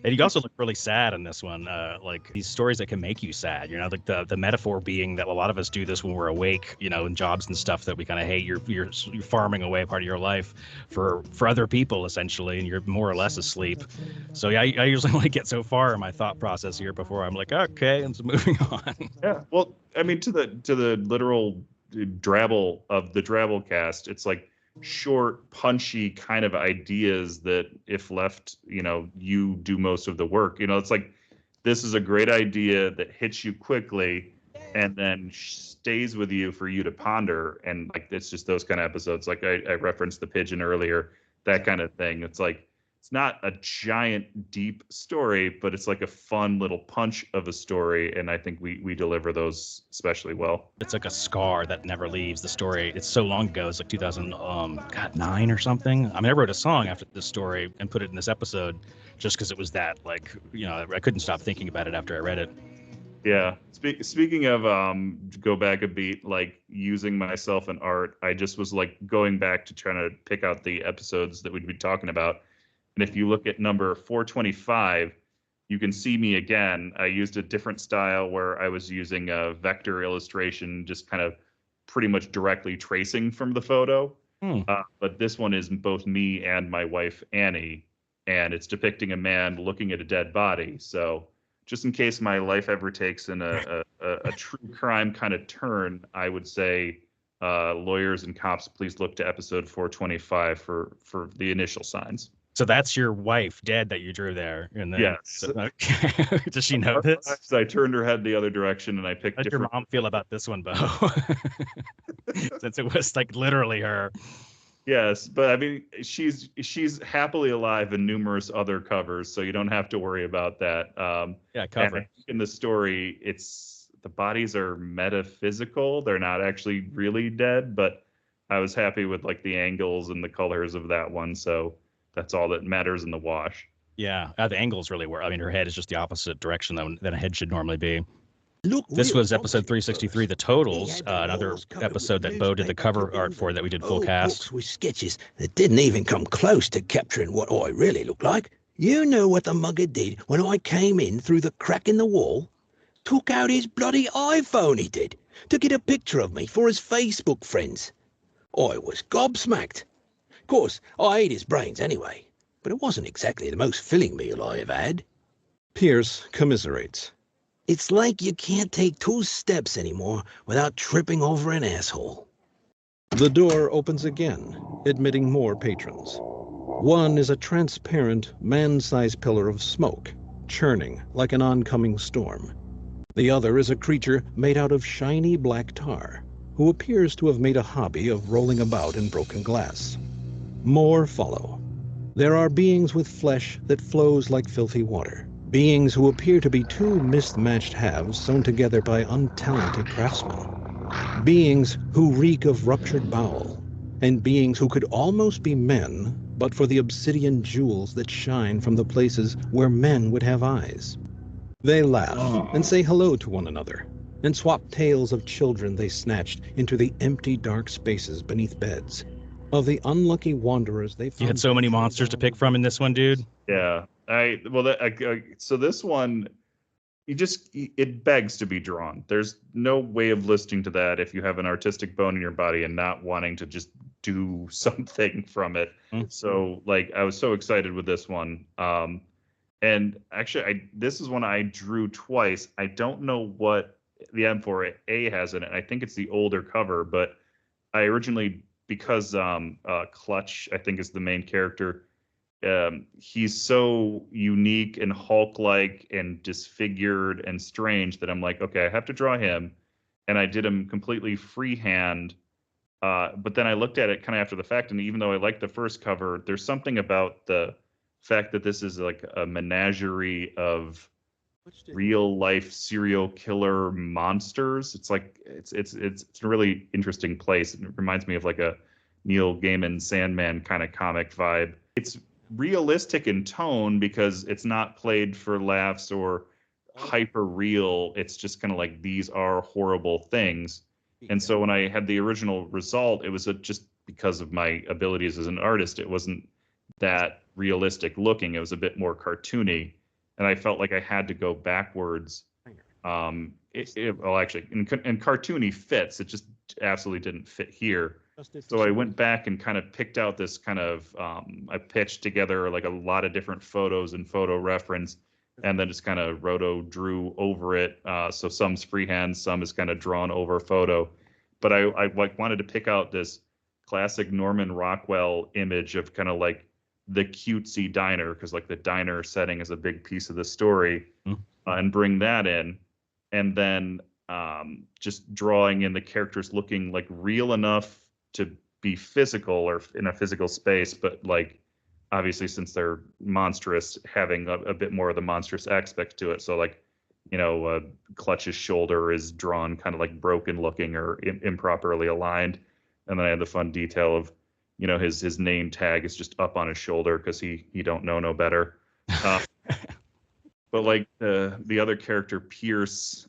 And you also look really sad in this one. Like these stories that can make you sad, you know, like the metaphor being that a lot of us do this when we're awake, you know, in jobs and stuff that we kind of hate. You're farming away part of your life for other people essentially, and you're more or less asleep. So yeah, I usually only get so far in my thought process here before I'm like, okay, and so moving on. Yeah. Well, I mean, to the literal drabble of the Drabblecast, it's like short, punchy kind of ideas that if left, you know, you do most of the work. You know, it's like, this is a great idea that hits you quickly and then stays with you for you to ponder. And like, it's just those kind of episodes. Like I referenced the pigeon earlier, that kind of thing. It's like, it's not a giant, deep story, but it's like a fun little punch of a story. And I think we deliver those especially well. It's like a scar that never leaves the story. It's so long ago. It's like 2009 or something. I mean, I wrote a song after this story and put it in this episode just because it was that, like, you know, I couldn't stop thinking about it after I read it. Yeah. Speaking of go back a beat, like using myself in art, I just was like going back to trying to pick out the episodes that we'd be talking about. And if you look at number 425, you can see me again. I used a different style where I was using a vector illustration, just kind of pretty much directly tracing from the photo. But this one is both me and my wife, Annie, and it's depicting a man looking at a dead body. So just in case my life ever takes in a true crime kind of turn, I would say, lawyers and cops, please look to episode 425 for the initial signs. So that's your wife dead that you drew there. Yes. Okay. Does she know this? I turned her head the other direction and I picked How did your mom feel about this one, Bo? Since it was like literally her. Yes, but I mean, she's happily alive in numerous other covers, so you don't have to worry about that. Cover. In the story, the bodies are metaphysical. They're not actually really dead, but I was happy with like the angles and the colors of that one, so that's all that matters in the wash. Yeah, the angles really were. I mean, her head is just the opposite direction than a head should normally be. Look, this was episode 363, The Totals, another episode that Bo did the cover art for that we did full cast. Books with sketches that didn't even come close to capturing what I really look like. You know what the mugger did when I came in through the crack in the wall? Took out his bloody iPhone, he did, to get a picture of me for his Facebook friends. I was gobsmacked. Of course, I ate his brains anyway, but it wasn't exactly the most filling meal I have had. Pierce commiserates. It's like you can't take 2 steps anymore without tripping over an asshole. The door opens again, admitting more patrons. One is a transparent, man-sized pillar of smoke, churning like an oncoming storm. The other is a creature made out of shiny black tar, who appears to have made a hobby of rolling about in broken glass. More follow. There are beings with flesh that flows like filthy water. Beings who appear to be 2 mismatched halves sewn together by untalented craftsmen. Beings who reek of ruptured bowel. and beings who could almost be men, but for the obsidian jewels that shine from the places where men would have eyes. They laugh and say hello to one another, and swap tales of children they snatched into the empty dark spaces beneath beds, of the unlucky wanderers they found. You had so many monsters to pick from in this one, dude. Yeah, so this one, it begs to be drawn. There's no way of listening to that if you have an artistic bone in your body and not wanting to just do something from it. So like, I was so excited with this one. And actually, this is one I drew twice. I don't know what the M4A has in it. I think it's the older cover, but I originally, because Clutch, I think, is the main character. He's so unique and Hulk-like and disfigured and strange that I'm like, okay, I have to draw him. And I did him completely freehand. But then I looked at it kind of after the fact, and even though I liked the first cover, there's something about the fact that this is like a menagerie of real life serial killer monsters. It's like it's a really interesting place. It reminds me of like a Neil Gaiman Sandman kind of comic vibe. It's realistic in tone because it's not played for laughs or hyper real. It's just kind of like, these are horrible things. And so when I had the original result, it was just because of my abilities as an artist. It wasn't that realistic looking. It was a bit more cartoony, and I felt like I had to go backwards. Well, actually, and cartoony fits. It just absolutely didn't fit here. So I went back and kind of picked out this kind of, I pitched together like a lot of different photos and photo reference, and then just kind of roto drew over it. So some's freehand, some is kind of drawn over photo. But I like wanted to pick out this classic Norman Rockwell image of kind of like the cutesy diner, because like the diner setting is a big piece of the story, and bring that in. And then just drawing in the characters looking like real enough to be physical or in a physical space, but like obviously since they're monstrous, having a bit more of the monstrous aspect to it. So like, you know, Clutch's shoulder is drawn kind of like broken looking or improperly aligned. And then I had the fun detail of, you know, his name tag is just up on his shoulder because he don't know no better. But like the other character, Pierce,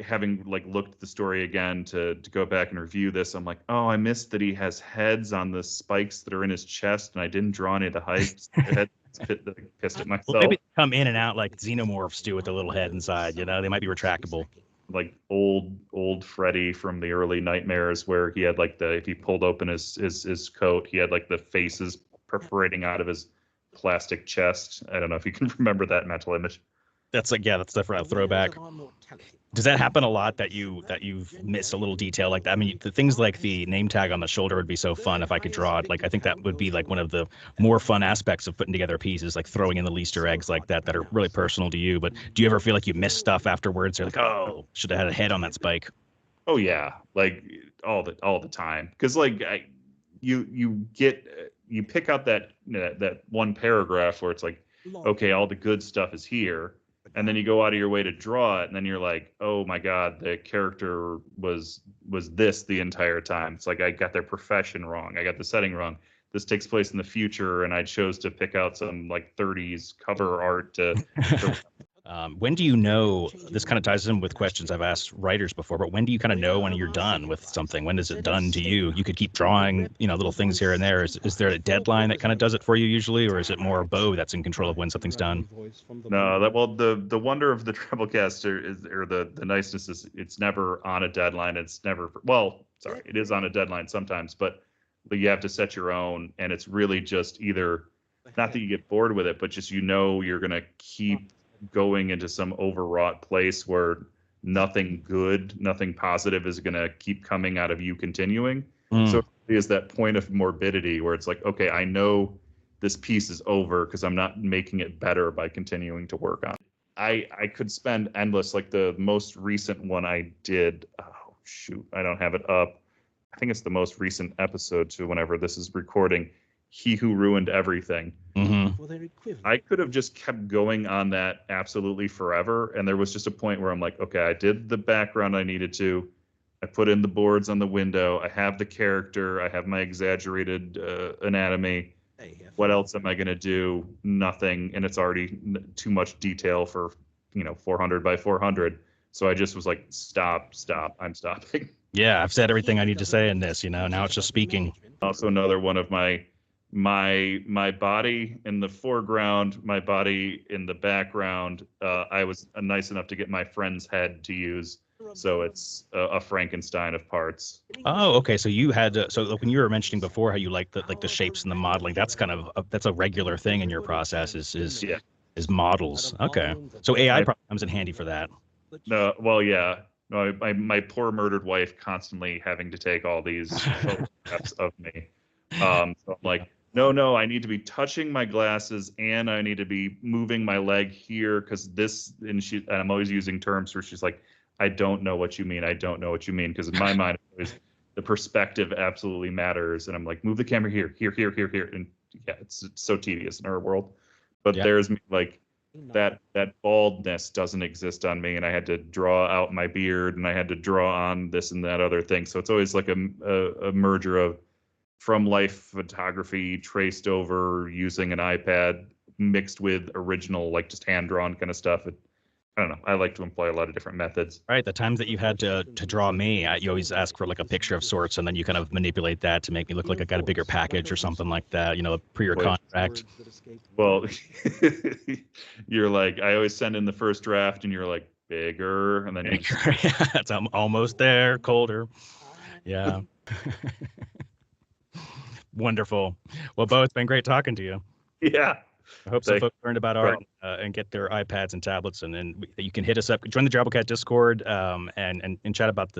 having like looked at the story again to go back and review this, I'm like, oh, I missed that he has heads on the spikes that are in his chest, and I didn't draw any of the heights. Pissed at myself. Well, maybe come in and out like xenomorphs do with the little head inside. You know, they might be retractable. Like old Freddy from the early Nightmares, where he had like if he pulled open his coat, he had like the faces perforating out of his plastic chest. I don't know if you can remember that mental image. That's like, yeah, that's definitely a throwback. Does that happen a lot that you've missed a little detail like that? I mean, the things like the name tag on the shoulder would be so fun if I could draw it. Like, I think that would be like one of the more fun aspects of putting together pieces, like throwing in the Easter eggs like that are really personal to you. But do you ever feel like you miss stuff afterwards? You're like, oh, should have had a head on that spike. Oh yeah, like all the time. Because like you pick out that one paragraph where it's like, okay, all the good stuff is here. And then you go out of your way to draw it, and then you're like, oh my God, the character was this the entire time. It's like I got their profession wrong. I got the setting wrong. This takes place in the future, and I chose to pick out some like 30s cover art to when do you know, this kind of ties in with questions I've asked writers before, but when do you kind of know when you're done with something? When is it done to you? You could keep drawing, you know, little things here and there. Is there a deadline that kind of does it for you usually, or is it more Bo that's in control of when something's done? No, the wonder of the Drabblecast or the niceness is it's never on a deadline. It's never, well, sorry, it is on a deadline sometimes, but you have to set your own, and it's really just either, not that you get bored with it, but just, you know, you're going to keep going into some overwrought place where nothing good, nothing positive is going to keep coming out of you continuing. So it is that point of morbidity where it's like, okay, I know this piece is over because I'm not making it better by continuing to work on it. I could spend endless, like the most recent one I did, oh shoot, I don't have it up. I think it's the most recent episode to whenever this is recording, He Who Ruined Everything. I could have just kept going on that absolutely forever. And there was just a point where I'm like, okay, I did the background I needed to. I put in the boards on the window. I have the character. I have my exaggerated anatomy. What else am I going to do? Nothing. And it's already too much detail for, 400 by 400. So I just was like, stop. I'm stopping. Yeah, I've said everything I need to say in this, now it's just speaking. Also another one of my body in the foreground, my body in the background. I was nice enough to get my friend's head to use. So it's a Frankenstein of parts. Oh, okay. So you had to, so when you were mentioning before how you like the shapes and the modeling, that's kind of that's a regular thing in your process is models. Okay. So AI probably comes in handy for that. No, well, yeah. No, my poor murdered wife constantly having to take all these photographs of me. So I'm like, no, I need to be touching my glasses and I need to be moving my leg here because this, and I'm always using terms where she's like, I don't know what you mean. I don't know what you mean. Because in my mind, the perspective absolutely matters. And I'm like, move the camera here. And yeah, it's so tedious in our world. But there's like that baldness doesn't exist on me. And I had to draw out my beard and I had to draw on this and that other thing. So it's always like a merger of from life photography traced over using an iPad mixed with original, like just hand drawn kind of stuff. I don't know. I like to employ a lot of different methods. Right. The times that you had to draw me, you always ask for like a picture of sorts, and then you kind of manipulate that to make me look like I got a bigger package or something like that, per your contract. Well, you're like, I always send in the first draft, and you're like, bigger, and then it's almost there, colder. Yeah. Wonderful. Well, Bo, it's been great talking to you. Yeah. I hope some folks learned about art and get their iPads and tablets, and then you can hit us up, join the Drabblecast Discord, and chat about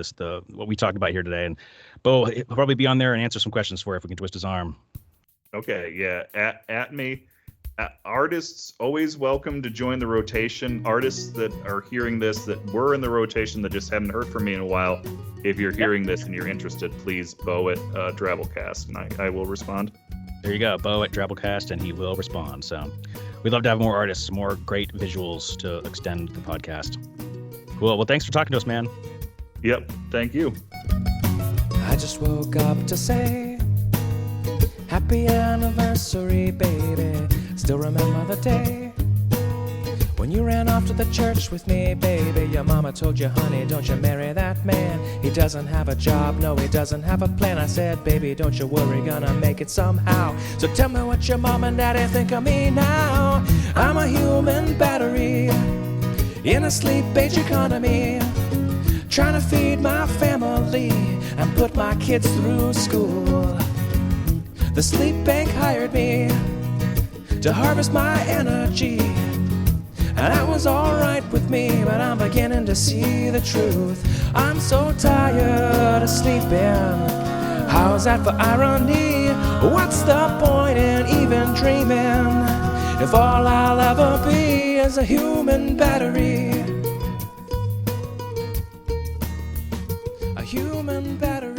what we talked about here today. And Bo, he'll probably be on there and answer some questions for you if we can twist his arm. Okay, yeah, at me. Artists always welcome to join the rotation. Artists that are hearing this that were in the rotation that just haven't heard from me in a while. If you're hearing this and you're interested, please Bo at Drabblecast, and I will respond. There you go, Bo at Drabblecast, and he will respond. So we'd love to have more artists, more great visuals to extend the podcast. Cool. Well, thanks for talking to us, man. Yep. Thank you. I just woke up to say, happy anniversary, baby. Still remember the day when you ran off to the church with me, baby. Your mama told you, honey, don't you marry that man. He doesn't have a job, no, he doesn't have a plan. I said, baby, don't you worry, gonna make it somehow. So tell me what your mom and daddy think of me now. I'm a human battery in a sleep-age economy, trying to feed my family and put my kids through school. The sleep bank hired me to harvest my energy, and that was alright with me, but I'm beginning to see the truth. I'm so tired of sleeping. How's that for irony? What's the point in even dreaming if all I'll ever be is a human battery? A human battery.